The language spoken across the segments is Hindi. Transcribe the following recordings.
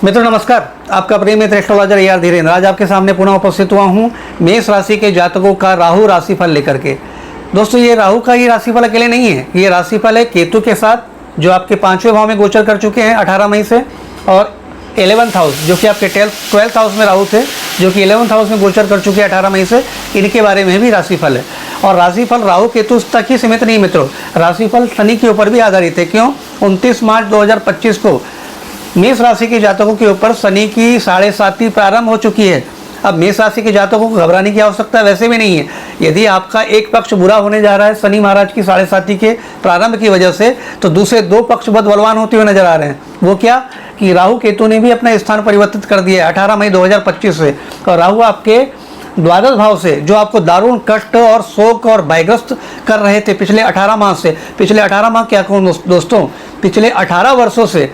मित्रों नमस्कार, आपका प्रिय मित्र एस्ट्रोलॉजर AR धीरेन्द्र आज आपके सामने पुनः उपस्थित हुआ हूँ मेष राशि के जातकों का राहु राशिफल लेकर के। दोस्तों ये राहु का ही राशिफल अकेले नहीं है, ये राशिफल है केतु के साथ जो आपके 5वें भाव में गोचर कर चुके हैं 18 मई से, और 11th हाउस जो कि आपके 12th हाउस में राहु थे जो कि 11th हाउस में गोचर कर चुके हैं 18 मई से, इनके बारे में भी राशिफल है। और राशिफल राहु केतु तक ही सीमित नहीं मित्रों, राशिफल शनि के ऊपर भी आधारित है। क्यों? 29 मार्च 2025 को मेष राशि के जातकों के ऊपर शनि की 7.5 प्रारंभ हो चुकी है। अब मेष राशि के जातकों को घबराने की आवश्यकता वैसे भी नहीं है। यदि आपका एक पक्ष बुरा होने जा रहा है शनि महाराज की 7.5 के प्रारंभ की वजह से, तो दूसरे दो पक्ष बहुत बलवान होते हुए नजर आ रहे हैं। वो क्या कि राहु केतु ने भी अपना स्थान परिवर्तित कर दिया है 18 मई 2025 से, और राहु आपके द्वादश भाव से जो आपको दारुण कष्ट और शोक और भयग्रस्त कर रहे थे पिछले 18 माह से, पिछले 18 माह क्या कहूँ दोस्तों, पिछले 18 वर्षों से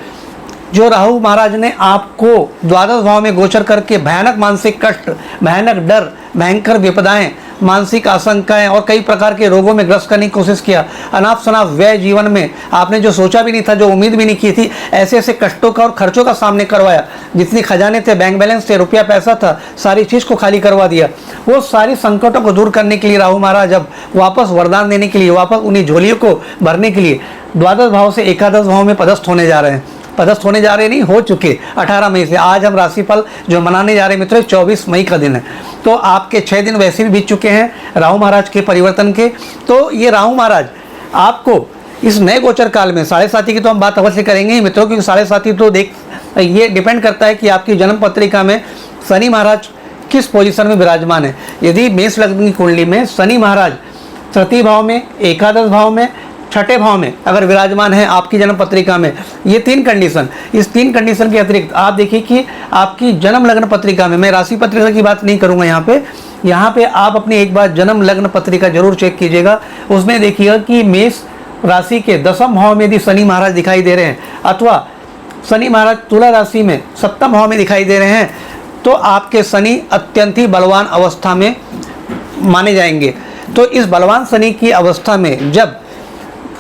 जो राहु महाराज ने आपको द्वादश भाव में गोचर करके भयानक मानसिक कष्ट, भयानक डर, भयंकर विपदाएं, मानसिक आशंकाएं और कई प्रकार के रोगों में ग्रस्त करने की कोशिश किया, अनाप शनाप व्यय जीवन में आपने जो सोचा भी नहीं था, जो उम्मीद भी नहीं की थी, ऐसे ऐसे कष्टों का और खर्चों का सामने करवाया। जितनी खजाने थे, बैंक बैलेंस थे, रुपया पैसा था, सारी चीज़ को खाली करवा दिया। वो सारी संकटों को दूर करने के लिए राहु महाराज अब वापस वरदान देने के लिए, वापस उन्हीं झोलियों को भरने के लिए द्वादश भाव से एकादश भाव में पदस्थ होने जा रहे हैं। पदस्थ होने जा रहे नहीं, हो चुके 18 मई से। आज हम राशिफल जो मनाने जा रहे हैं मित्रों 24 मई का दिन है, तो आपके 6 दिन वैसे भी बीत चुके हैं राहु महाराज के परिवर्तन के। तो ये राहु महाराज आपको इस नए गोचर काल में 7.5 की तो हम बात अवश्य करेंगे ही मित्रों, क्योंकि 7.5 तो ये डिपेंड करता है कि आपकी जन्म पत्रिका में शनि महाराज किस पोजीशन में विराजमान है। यदि मेष लग्न की कुंडली में शनि महाराज तृतीय भाव में, एकादश भाव में, छठे भाव में अगर विराजमान है आपकी जन्म पत्रिका में, ये 3 कंडीशन, इस 3 कंडीशन के अतिरिक्त आप देखिए कि आपकी जन्म लग्न पत्रिका में, मैं राशि पत्रिका की बात नहीं करूंगा यहाँ पे आप अपनी एक बार जन्म लग्न पत्रिका जरूर चेक कीजिएगा। उसमें देखिएगा कि मेष राशि के 10वें भाव में यदि शनि महाराज दिखाई दे रहे हैं, अथवा शनि महाराज तुला राशि में 7वें भाव में दिखाई दे रहे हैं, तो आपके शनि अत्यंत ही बलवान अवस्था में माने जाएंगे। तो इस बलवान शनि की अवस्था में जब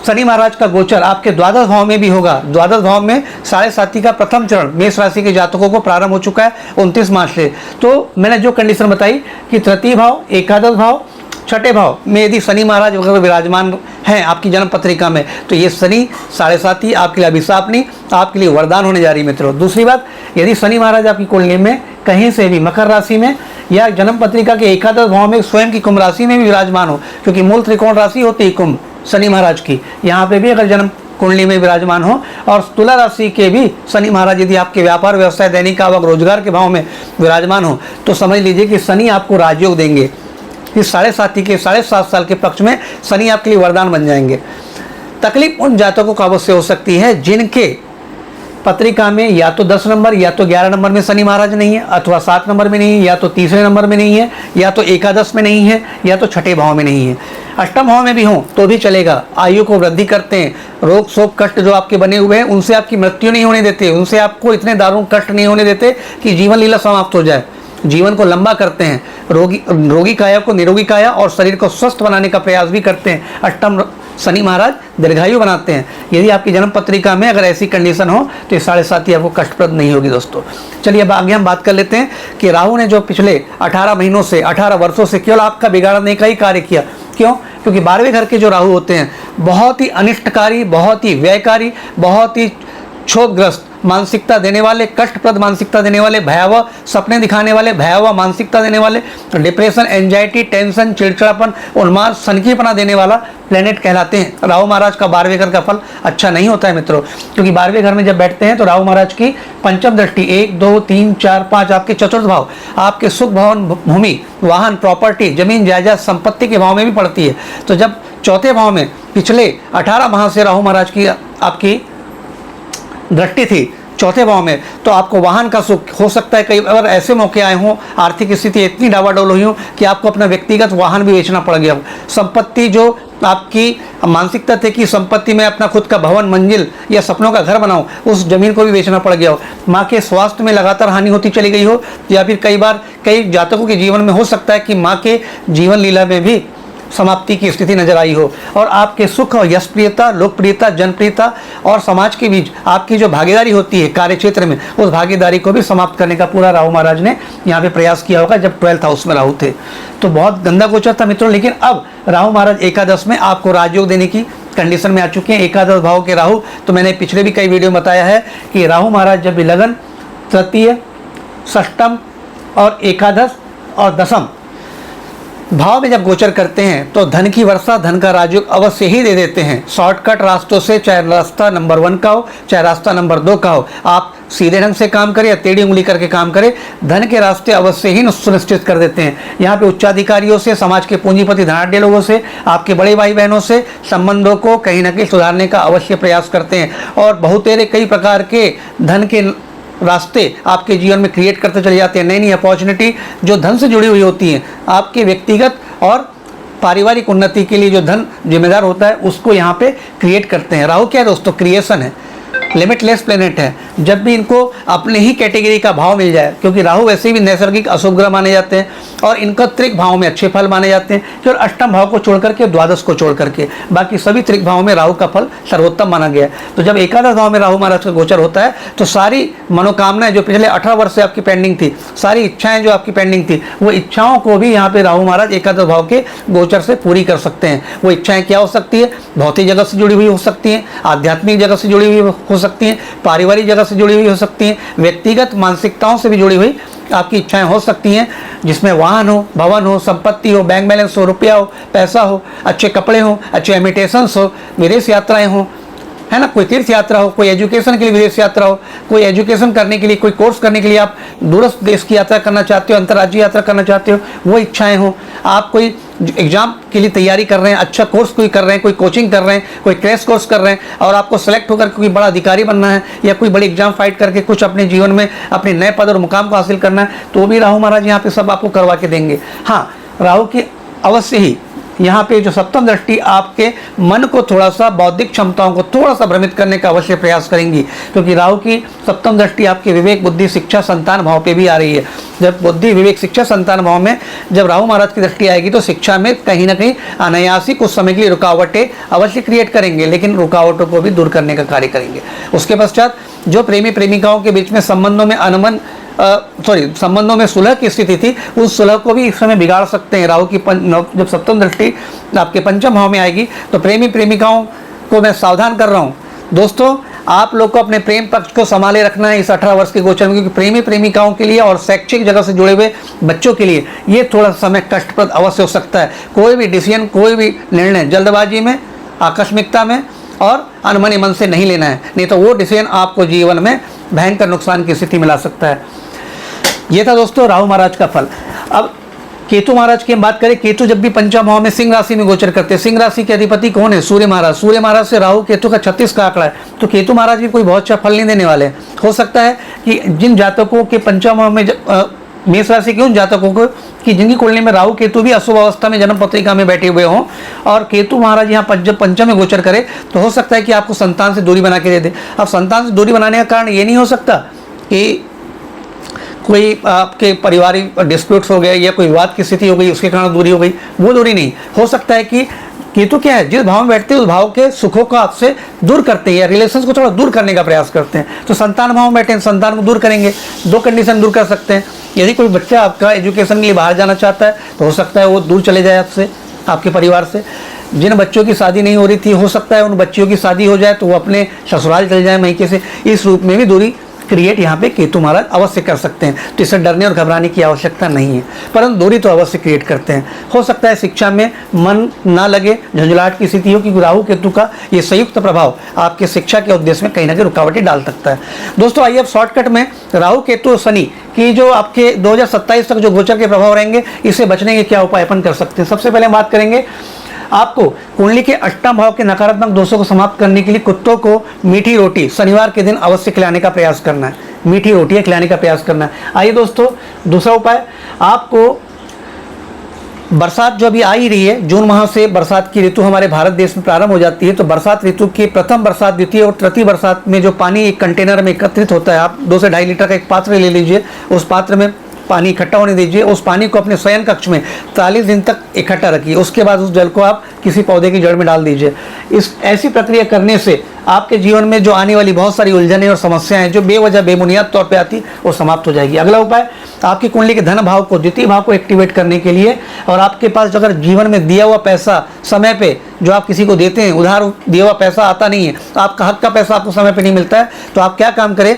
शनि महाराज का गोचर आपके द्वादश भाव में भी होगा, द्वादश भाव में 7.5 का प्रथम चरण मेष राशि के जातकों को प्रारंभ हो चुका है 29 मार्च से। तो मैंने जो कंडीशन बताई कि तृतीय भाव, एकादश भाव, छठे भाव में यदि शनि महाराज वगैरह विराजमान हैं आपकी जन्म पत्रिका में, तो ये शनि 7.5 आपके लिए अभिशाप नहीं, आपके लिए वरदान होने जा रही है मित्रों। दूसरी बात, यदि शनि महाराज आपकी कुंडली में कहीं से भी मकर राशि में या जन्म पत्रिका के एकादश भाव में स्वयं की कुंभ राशि में भी विराजमान हो, क्योंकि मूल त्रिकोण राशि होती है कुंभ शनि महाराज की, यहाँ पे भी अगर जन्म कुंडली में विराजमान हो, और तुला राशि के भी शनि महाराज यदि आपके व्यापार, व्यवसाय, दैनिक आवक, रोजगार के भाव में विराजमान हो, तो समझ लीजिए कि शनि आपको राजयोग देंगे। इस 7.5 साल के पक्ष में शनि आपके लिए वरदान बन जाएंगे। तकलीफ उन जातकों को अवश्य हो सकती है जिनके पत्रिका में या तो 10 नंबर या तो 11 नंबर में शनि महाराज नहीं है, अथवा 7 नंबर में नहीं है, या तो तीसरे नंबर में नहीं है, या तो एकादश में नहीं है, या तो छठे भाव में नहीं है। अष्टम भाव में भी हो तो भी चलेगा, आयु को वृद्धि करते हैं, रोग शोक कष्ट जो आपके बने हुए हैं उनसे आपकी मृत्यु नहीं होने देते, उनसे आपको इतने दारुण कष्ट नहीं होने देते कि जीवन लीला समाप्त हो जाए, जीवन को लंबा करते हैं, रोगी काया को निरोगी काया और शरीर को स्वस्थ बनाने का प्रयास भी करते हैं। अष्टम शनि महाराज दीर्घायु बनाते हैं। यदि आपकी जन्म पत्रिका में अगर ऐसी कंडीशन हो तो ये 7.5 आपको कष्टप्रद नहीं होगी दोस्तों। चलिए अब आगे हम बात कर लेते हैं कि राहु ने जो पिछले 18 महीनों से, 18 वर्षों से केवल आपका बिगाड़ने का ही कार्य किया। क्यों? क्योंकि 12वें घर के जो राहु होते हैं बहुत ही अनिष्टकारी, बहुत ही व्ययकारी, बहुत ही क्षोभग्रस्त मानसिकता देने वाले, कष्टप्रद मानसिकता देने वाले, भयावह सपने दिखाने वाले, भयावह मानसिकता देने वाले, डिप्रेशन, एंजाइटी, टेंशन, चिड़चिड़ापन, उन्माद, सनकीपना देने वाला प्लेनेट कहलाते हैं। राहु महाराज का 12वें घर का फल अच्छा नहीं होता है मित्रों, क्योंकि 12वें घर में जब बैठते हैं तो राहु महाराज की पंचम दृष्टि 1, 2, 3, 4, 5 आपके चतुर्थ भाव, आपके सुख, भवन, भूमि, वाहन, प्रॉपर्टी, जमीन जायदाद, संपत्ति के भाव में भी पड़ती है। तो जब चौथे भाव में पिछले 18 माह से राहु महाराज की आपकी दृष्टि थी चौथे भाव में, तो आपको वाहन का सुख हो सकता है। कई अगर ऐसे मौके आए हों, आर्थिक स्थिति इतनी डावाडोल हुई हो कि आपको अपना व्यक्तिगत वाहन भी बेचना पड़ गया हो, संपत्ति जो आपकी मानसिकता थी कि संपत्ति में अपना खुद का भवन, मंजिल या सपनों का घर बनाओ, उस जमीन को भी बेचना पड़ गया हो, माँ के स्वास्थ्य में लगातार हानि होती चली गई हो, या फिर कई बार कई जातकों के जीवन में हो सकता है कि माँ के जीवन लीला में भी समाप्ति की स्थिति नजर आई हो और आपके सुख और यशप्रियता, लोकप्रियता, जनप्रियता और समाज के बीच आपकी जो भागीदारी होती है कार्य क्षेत्र में, उस भागीदारी को भी समाप्त करने का पूरा राहु महाराज ने यहाँ पे प्रयास किया होगा जब 12th हाउस में राहु थे। तो बहुत गंदा गोचर था मित्रों, लेकिन अब राहु महाराज एकादश में आपको राजयोग देने की कंडीशन में आ चुके हैं। एकादश भाव के राहु, तो मैंने पिछले भी कई वीडियो में बताया है कि राहु महाराज जब भी लगन, तृतीय, षष्टम और एकादश और दशम भाव में जब गोचर करते हैं तो धन की वर्षा, धन का राजयोग अवश्य ही दे देते हैं। शॉर्टकट रास्तों से, चाहे रास्ता नंबर 1 का हो चाहे रास्ता नंबर 2 का हो, आप सीधे ढंग से काम करें या टेढ़ी उंगली करके काम करें, धन के रास्ते अवश्य ही सुनिश्चित कर देते हैं। यहाँ पे उच्चाधिकारियों से, समाज के पूंजीपति धनाढ्य लोगों से, आपके बड़े भाई बहनों से संबंधों को कहीं ना कहीं सुधारने का अवश्य प्रयास करते हैं और बहुतेरे कई प्रकार के धन के रास्ते आपके जीवन में क्रिएट करते चले जाते हैं। नई नई अपॉर्चुनिटी जो धन से जुड़ी हुई होती हैं, आपके व्यक्तिगत और पारिवारिक उन्नति के लिए जो धन जिम्मेदार होता है उसको यहाँ पे क्रिएट करते हैं। राहु क्या है दोस्तों? क्रिएशन है, लिमिटलेस प्लेनेट है। जब भी इनको अपने ही कैटेगरी का भाव मिल जाए, क्योंकि राहु वैसे भी नैसर्गिक अशुभ ग्रह माने जाते हैं और इनका त्रिक भाव में अच्छे फल माने जाते हैं, केवल अष्टम भाव को छोड़ करके, द्वादश को छोड़ करके बाकी सभी त्रिक भाव में राहु का फल सर्वोत्तम माना गया है। तो जब एकादश भाव में राहु महाराज का गोचर होता है तो सारी मनोकामनाएं जो पिछले 18 वर्ष से आपकी पेंडिंग थी, सारी इच्छाएं जो आपकी पेंडिंग थी, वो इच्छाओं को भी यहाँ पे राहु महाराज एकादश भाव के गोचर से पूरी कर सकते हैं। वो इच्छाएं क्या हो सकती है? भौतिक जगत से जुड़ी हुई हो सकती हैं, आध्यात्मिक जगत से जुड़ी हुई हो सकती हैं, पारिवारिक जगत से जुड़ी हुई हो सकती हैं, व्यक्तिगत मानसिकताओं से भी जुड़ी हुई आपकी इच्छाएं हो सकती हैं, जिसमें वाहन हो, भवन हो, संपत्ति हो, बैंक बैलेंस हो, रुपया हो, पैसा हो, अच्छे कपड़े हो, अच्छे इमिटेशंस हो, विदेश यात्राएं हो, है ना, कोई तीर्थ यात्रा हो, कोई एजुकेशन के लिए विदेश यात्रा हो, कोई एजुकेशन करने के लिए, कोई कोर्स करने के लिए आप दूरस्थ देश की यात्रा करना चाहते हो, अंतर्राज्यीय यात्रा करना चाहते हो, वो इच्छाएं हो, आप कोई एग्जाम के लिए तैयारी कर रहे हैं, अच्छा कोर्स कोई कर रहे हैं, कोई कोचिंग कर रहे हैं, कोई क्रैश कोर्स कर रहे हैं और आपको सेलेक्ट होकर कोई बड़ा अधिकारी बनना है या कोई बड़ी एग्जाम फाइट करके कुछ अपने जीवन में अपने नए पद और मुकाम को हासिल करना है, तो भी राहु महाराज यहाँ पे सब आपको करवा के देंगे। हाँ, राहु की अवश्य ही यहाँ पे जो सप्तम दृष्टि आपके मन को थोड़ा सा, बौद्धिक क्षमताओं को थोड़ा सा भ्रमित करने का अवश्य प्रयास करेंगी, क्योंकि राहु की सप्तम दृष्टि आपके विवेक, बुद्धि, शिक्षा, संतान भाव पे भी आ रही है। जब बुद्धि, विवेक, शिक्षा, संतान भाव में जब राहु महाराज की दृष्टि आएगी तो शिक्षा में कहीं ना कहीं अनायासी कुछ समय के लिए रुकावटें अवश्य क्रिएट करेंगे, लेकिन रुकावटों को भी दूर करने का कार्य करेंगे। उसके पश्चात जो प्रेमी प्रेमिकाओं के बीच में संबंधों में संबंधों में सुलह की स्थिति थी, उस सुलह को भी इस समय बिगाड़ सकते हैं। राहु की जब सप्तम दृष्टि आपके पंचम भाव में आएगी तो प्रेमी प्रेमिकाओं को मैं सावधान कर रहा हूँ दोस्तों, आप लोग को अपने प्रेम पक्ष को संभाले रखना है इस 18 वर्ष के गोचर में, क्योंकि प्रेमी प्रेमिकाओं के लिए और शैक्षिक जगह से जुड़े हुए बच्चों के लिए ये थोड़ा समय कष्टप्रद अवश्य हो सकता है। कोई भी डिसीजन, कोई भी निर्णय जल्दबाजी में, आकस्मिकता में और अनमने मन से नहीं लेना है, नहीं तो वो डिसीजन आपको जीवन में भयंकर नुकसान की स्थिति में ला सकता है। ये था दोस्तों राहु महाराज का फल। अब केतु महाराज की हम बात करें, केतु जब भी पंचम भाव में सिंह राशि में गोचर करते हैं, सिंह राशि के अधिपति कौन है? सूर्य महाराज। सूर्य महाराज से राहु केतु का 36 का आंकड़ा है, तो केतु महाराज भी कोई बहुत अच्छा फल नहीं देने वाले हैं। हो सकता है कि जिन जातकों के पंचम भाव में मेष राशि के उन जातकों को कि जिनकी कुंडली में राहु केतु भी अशुभ अवस्था में जन्म पत्रिका में बैठे हुए हों और केतु महाराज यहाँ जब पंचम में गोचर करे तो हो सकता है कि आपको संतान से दूरी बना के दे दे। अब संतान से दूरी बनाने का कारण ये नहीं हो सकता कि कोई आपके पारिवारिक डिस्प्यूट्स हो गए या कोई विवाद की स्थिति हो गई उसके कारण दूरी हो गई, वो दूरी नहीं। हो सकता है कि केतु क्या है, जिस भाव में बैठते हैं उस भाव के सुखों को आपसे दूर करते हैं या रिलेशंस को थोड़ा दूर करने का प्रयास करते हैं। तो संतान भाव में बैठे हैं, संतान को दूर करेंगे, दो कंडीशन दूर कर सकते हैं। यदि कोई बच्चा आपका एजुकेशन के लिए बाहर जाना चाहता है तो हो सकता है वो दूर चले जाए आपसे, आपके परिवार से। जिन बच्चों की शादी नहीं हो रही थी हो सकता है उन बच्चियों की शादी हो जाए तो वो अपने ससुराल चले जाए मैके से। इस रूप में भी दूरी क्रिएट यहाँ पे केतु महाराज अवश्य कर सकते हैं, तो इससे डरने और घबराने की आवश्यकता नहीं है, परंतु दूरी तो अवश्य क्रिएट करते हैं। हो सकता है शिक्षा में मन ना लगे, झंझलाहट की स्थिति हो, क्योंकि राहु केतु का ये संयुक्त प्रभाव आपके शिक्षा के उद्देश्य में कहीं ना कहीं रुकावटें डाल सकता है। दोस्तों आइए अब शॉर्टकट में राहु केतु शनि की जो आपके 2027 तक जो गोचर के प्रभाव रहेंगे, इससे बचने के क्या उपाय अपन कर सकते हैं। सबसे पहले हम बात करेंगे, आपको कुंडली के अष्टम भाव के नकारात्मक दोषों को समाप्त करने के लिए कुत्तों को मीठी रोटी शनिवार के दिन अवश्य खिलाने का प्रयास करना है, मीठी रोटियां खिलाने का प्रयास करना है। आइए दोस्तों दूसरा उपाय, आपको बरसात जो अभी आ ही रही है, जून माह से बरसात की ऋतु हमारे भारत देश में प्रारंभ हो जाती है, तो बरसात ऋतु की प्रथम बरसात, द्वितीय और तृतीय बरसात में जो पानी एक कंटेनर में एकत्रित होता है, आप 2 से 2.5 लीटर का एक पात्र ले लीजिए, उस पात्र में पानी इकट्ठा होने दीजिए। उस पानी को अपने शयन कक्ष में 40 दिन तक इकट्ठा रखिए। उसके बाद उस जल को आप किसी पौधे की जड़ में डाल दीजिए। इस ऐसी प्रक्रिया करने से आपके जीवन में जो आने वाली बहुत सारी उलझनें और समस्याएं जो बेवजह बेबुनियाद तौर पे आती, वो समाप्त हो जाएगी। अगला उपाय, आपकी कुंडली के धन भाव को, द्वितीय भाव को एक्टिवेट करने के लिए, और आपके पास अगर जीवन में दिया हुआ पैसा समय पे जो आप किसी को देते हैं, उधार दिया हुआ पैसा आता नहीं है, आपका हक का पैसा आपको समय पे नहीं मिलता है, तो आप क्या काम करें,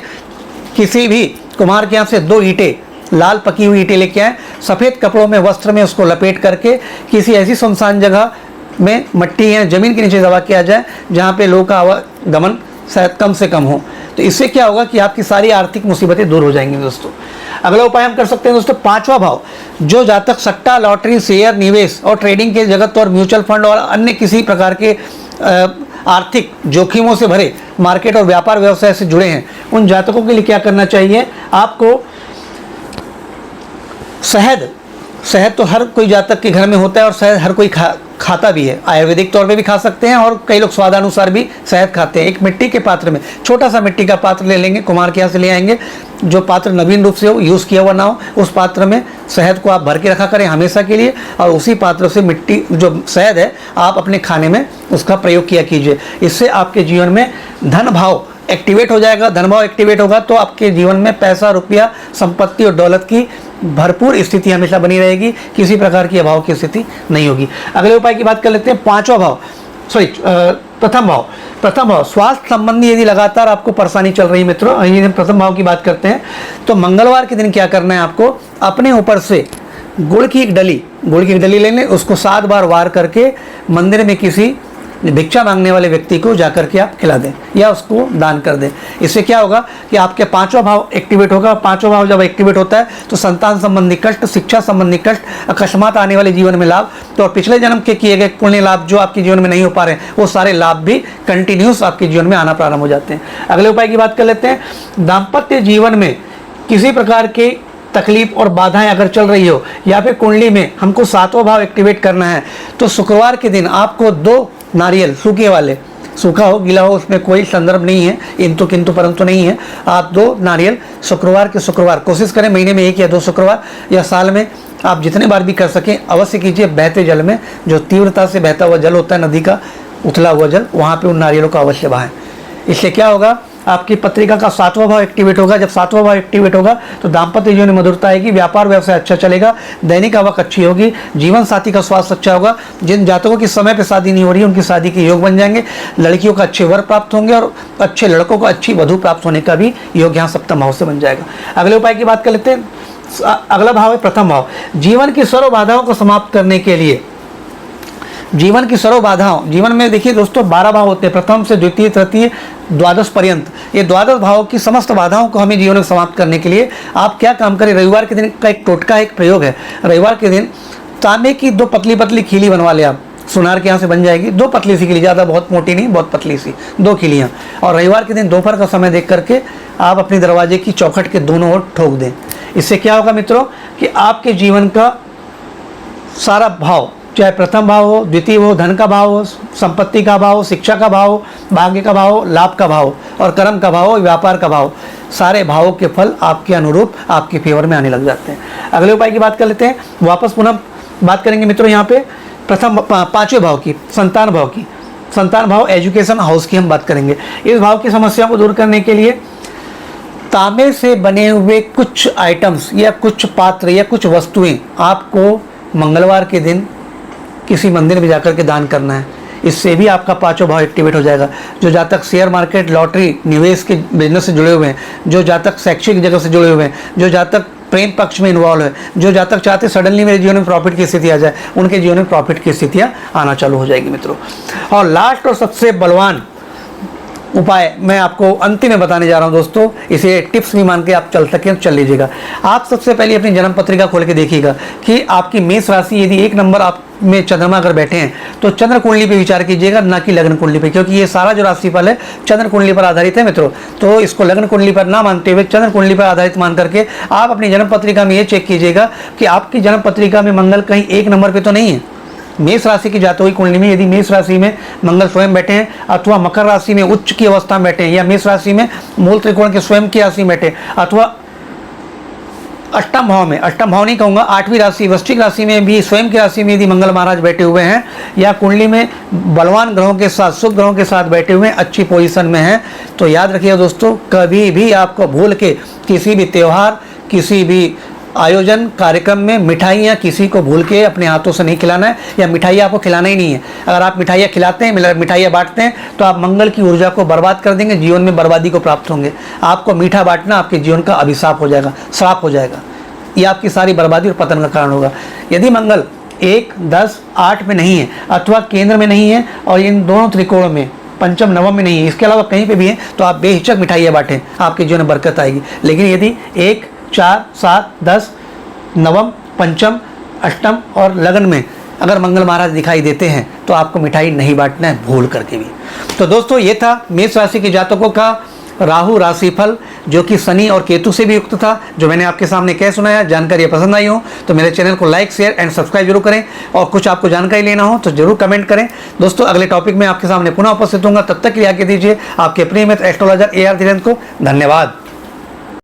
किसी भी कुम्हार के यहाँ से 2 ईंटें, लाल पकी हुई ईंटें लेके आए, सफ़ेद कपड़ों में, वस्त्र में उसको लपेट करके किसी ऐसी सुनसान जगह में मट्टी या जमीन के नीचे दबा किया जाए जहाँ पे लोगों का आवागमन शायद कम से कम हो। तो इससे क्या होगा कि आपकी सारी आर्थिक मुसीबतें दूर हो जाएंगी दोस्तों। अगला उपाय हम कर सकते हैं दोस्तों, 5वां भाव। जो जातक सट्टा, लॉटरी, शेयर, निवेश और ट्रेडिंग के जगत और म्यूचुअल फंड और अन्य किसी प्रकार के आर्थिक जोखिमों से भरे मार्केट और व्यापार व्यवसाय से जुड़े हैं, उन जातकों के लिए क्या करना चाहिए, आपको शहद तो हर कोई जातक के घर में होता है और शहद हर कोई खाता भी है। आयुर्वेदिक तौर पे भी खा सकते हैं और कई लोग स्वादानुसार भी शहद खाते हैं। एक मिट्टी के पात्र में, छोटा सा मिट्टी का पात्र ले लेंगे, कुम्हार के यहाँ से ले आएंगे, जो पात्र नवीन रूप से हो, यूज़ किया हुआ ना हो, उस पात्र में शहद को आप भर के रखा करें हमेशा के लिए, और उसी पात्र से मिट्टी जो शहद है आप अपने खाने में उसका प्रयोग किया कीजिए। इससे आपके जीवन में धन भाव एक्टिवेट हो जाएगा। धन भाव एक्टिवेट होगा तो आपके जीवन में पैसा, रुपया, संपत्ति और दौलत की भरपूर स्थिति हमेशा बनी रहेगी, किसी प्रकार की अभाव की स्थिति नहीं होगी। अगले उपाय की बात कर लेते हैं, प्रथम भाव। स्वास्थ्य संबंधी यदि लगातार आपको परेशानी चल रही है मित्रों, यदि हम प्रथम भाव की बात करते हैं तो मंगलवार के दिन क्या करना है, आपको अपने ऊपर से गुड़ की एक डली ले लें, उसको 7 बार वार करके मंदिर में किसी भिक्षा मांगने वाले व्यक्ति को जाकर के आप खिला दें या उसको दान कर दें। इससे क्या होगा कि आपके 5वां भाव एक्टिवेट होगा। 5वां भाव जब एक्टिवेट होता है तो संतान संबंधी कष्ट, शिक्षा संबंधी कष्ट, अकस्मात आने वाले जीवन में लाभ, तो और पिछले जन्म के किए गए पुण्य लाभ जो आपके जीवन में नहीं हो पा रहे हैं, वो सारे लाभ भी कंटिन्यूस आपके जीवन में आना प्रारंभ हो जाते हैं। अगले उपाय की बात कर लेते हैं, दाम्पत्य जीवन में किसी प्रकार के तकलीफ और बाधाएं अगर चल रही हो या फिर कुंडली में हमको 7वां भाव एक्टिवेट करना है, तो शुक्रवार के दिन आपको 2 नारियल, सूखे वाले, सूखा हो गीला हो उसमें कोई संदर्भ नहीं है, इंतु किंतु परंतु नहीं है, आप 2 नारियल शुक्रवार के शुक्रवार, कोशिश करें महीने में 1 या 2 शुक्रवार या साल में आप जितने बार भी कर सकें अवश्य कीजिए। बहते जल में, जो तीव्रता से बहता हुआ जल होता है, नदी का उथला हुआ जल, वहाँ पे उन नारियलों को अवश्य बहाएं। इससे क्या होगा, आपकी पत्रिका का 7वां भाव एक्टिवेट होगा। जब 7वां भाव एक्टिवेट होगा तो दाम्पत्य जीवन में मधुरता आएगी, व्यापार व्यवसाय अच्छा चलेगा, दैनिक आवक अच्छी होगी, जीवन साथी का स्वास्थ्य अच्छा होगा। जिन जातकों की समय पे शादी नहीं हो रही है उनकी शादी के योग बन जाएंगे, लड़कियों को अच्छे वर प्राप्त होंगे और अच्छे लड़कों को अच्छी वधु प्राप्त होने का भी योग यहाँ सप्तम भाव से बन जाएगा। अगले उपाय की बात कर लेते हैं, अगला भाव है प्रथम भाव। जीवन की सर्व बाधाओं को समाप्त करने के लिए, जीवन की सर्व बाधाओं, जीवन में देखिए दोस्तों 12 भाव होते हैं, प्रथम से द्वितीय, तृतीय, द्वादश पर्यंत। ये द्वादश भावों की समस्त बाधाओं को हमें जीवन में समाप्त करने के लिए आप क्या काम करें, रविवार के दिन का एक टोटका, एक प्रयोग है। रविवार के दिन तांबे की 2 पतली पतली खीली बनवा ले आप, सुनार के यहाँ से बन जाएगी, 2 पतली सी खीली, ज़्यादा बहुत मोटी नहीं, बहुत पतली सी 2 खीलियाँ, और रविवार के दिन दोपहर का समय देख करके आप अपने दरवाजे की चौखट के दोनों ओर ठोक दें। इससे क्या होगा मित्रों कि आपके जीवन का सारा भाव, चाहे प्रथम भाव हो, द्वितीय हो, धन का भाव हो, संपत्ति का भाव हो, शिक्षा का भाव हो, भाग्य का भाव हो, लाभ का भाव हो और कर्म का भाव हो, व्यापार का भाव, सारे भावों के फल आपके अनुरूप आपके फेवर में आने लग जाते हैं। अगले उपाय की बात कर लेते हैं, वापस पुनः बात करेंगे मित्रों यहाँ पे प्रथम 5वें भाव की, संतान भाव की। संतान भाव एजुकेशन हाउस की हम बात करेंगे। इस भाव की समस्या को दूर करने के लिए तांबे से बने हुए कुछ आइटम्स या कुछ पात्र या कुछ वस्तुएं आपको मंगलवार के दिन किसी मंदिर में जाकर के दान करना है। इससे भी आपका 5वां भाव एक्टिवेट हो जाएगा। जो जातक शेयर मार्केट, लॉटरी, निवेश के बिजनेस से जुड़े हुए हैं, जो जातक शैक्षिक जगह से जुड़े हुए हैं, जो जातक प्रेम पक्ष में इन्वॉल्व है, जो जातक चाहते सडनली मेरे जीवन में प्रॉफिट की स्थिति आ जाए, उनके जीवन में प्रॉफिट की स्थितियाँ आना चालू हो जाएगी मित्रों। और लास्ट और सबसे बलवान उपाय मैं आपको अंतिम में बताने जा रहा हूं दोस्तों, इसे टिप्स भी मान के आप चल सकें चल लीजिएगा। आप सबसे पहले अपनी जन्म पत्रिका खोल के देखिएगा कि आपकी मेष राशि यदि 1 नंबर आप में चंद्रमा अगर बैठे हैं तो चंद्र कुंडली पे विचार कीजिएगा, ना कि लग्न कुंडली पे, क्योंकि ये सारा जो राशिफल है चंद्र कुंडली पर आधारित है मित्रों। तो इसको लग्न कुंडली पर ना मानते हुए चंद्र कुंडली पर आधारित मान करके आप अपनी जन्म पत्रिका में ये चेक कीजिएगा कि आपकी जन्म पत्रिका में मंगल कहीं 1 नंबर पर तो नहीं है। मेष राशि की जातकों की कुंडली में यदि मेष राशि में मंगल स्वयं बैठे हैं अथवा मकर राशि में उच्च की अवस्था में बैठे हैं या मेष राशि में मूल त्रिकोण के स्वयं की राशि में बैठे अथवा अष्टम भाव में, अष्टम भाव नहीं कहूँगा, 8वीं राशि वृश्चिक राशि में भी, स्वयं की राशि में यदि मंगल महाराज बैठे हुए हैं या कुंडली में बलवान ग्रहों के साथ, शुभ ग्रहों के साथ बैठे हुए हैं, अच्छी पोजीशन में हैं, तो याद रखिए दोस्तों, कभी भी आपको भूल के किसी भी त्यौहार, किसी भी आयोजन कार्यक्रम में मिठाइयाँ किसी को भूल के अपने हाथों से नहीं खिलाना है, या मिठाइयाँ आपको खिलाना ही नहीं है। अगर आप मिठाइयाँ खिलाते हैं, मिठाइयाँ बांटते हैं, तो आप मंगल की ऊर्जा को बर्बाद कर देंगे, जीवन में बर्बादी को प्राप्त होंगे। आपको मीठा बांटना आपके जीवन का अभिशाप हो जाएगा, श्राप हो जाएगा, ये आपकी सारी बर्बादी और पतन का कारण होगा। यदि मंगल 1, 10, 8 में नहीं है, अथवा केंद्र में नहीं है और इन दोनों त्रिकोणों में, पंचम नवम में नहीं है, इसके अलावा कहीं पे भी है, तो आप बेहिचक मिठाइयाँ बांटें, आपके जीवन में बरकत आएगी। लेकिन यदि 1, 4, 7, 10, नवम, पंचम, अष्टम और लगन में अगर मंगल महाराज दिखाई देते हैं, तो आपको मिठाई नहीं बांटना है, भूल करके भी। तो दोस्तों, ये था मेष राशि के जातकों का राहु राशिफल, जो कि शनि और केतु से भी युक्त था, जो मैंने आपके सामने कह सुनाया। जानकारी पसंद आई हो तो मेरे चैनल को लाइक, शेयर एंड सब्सक्राइब जरूर करें, और कुछ आपको जानकारी लेना हो तो जरूर कमेंट करें। दोस्तों, अगले टॉपिक में आपके सामने पुनः उपस्थित होऊंगा, तब तक के लिए आज्ञा दीजिए। आपके प्रिय मित्र एस्ट्रोलॉजर AR धीरेन्द्र को धन्यवाद।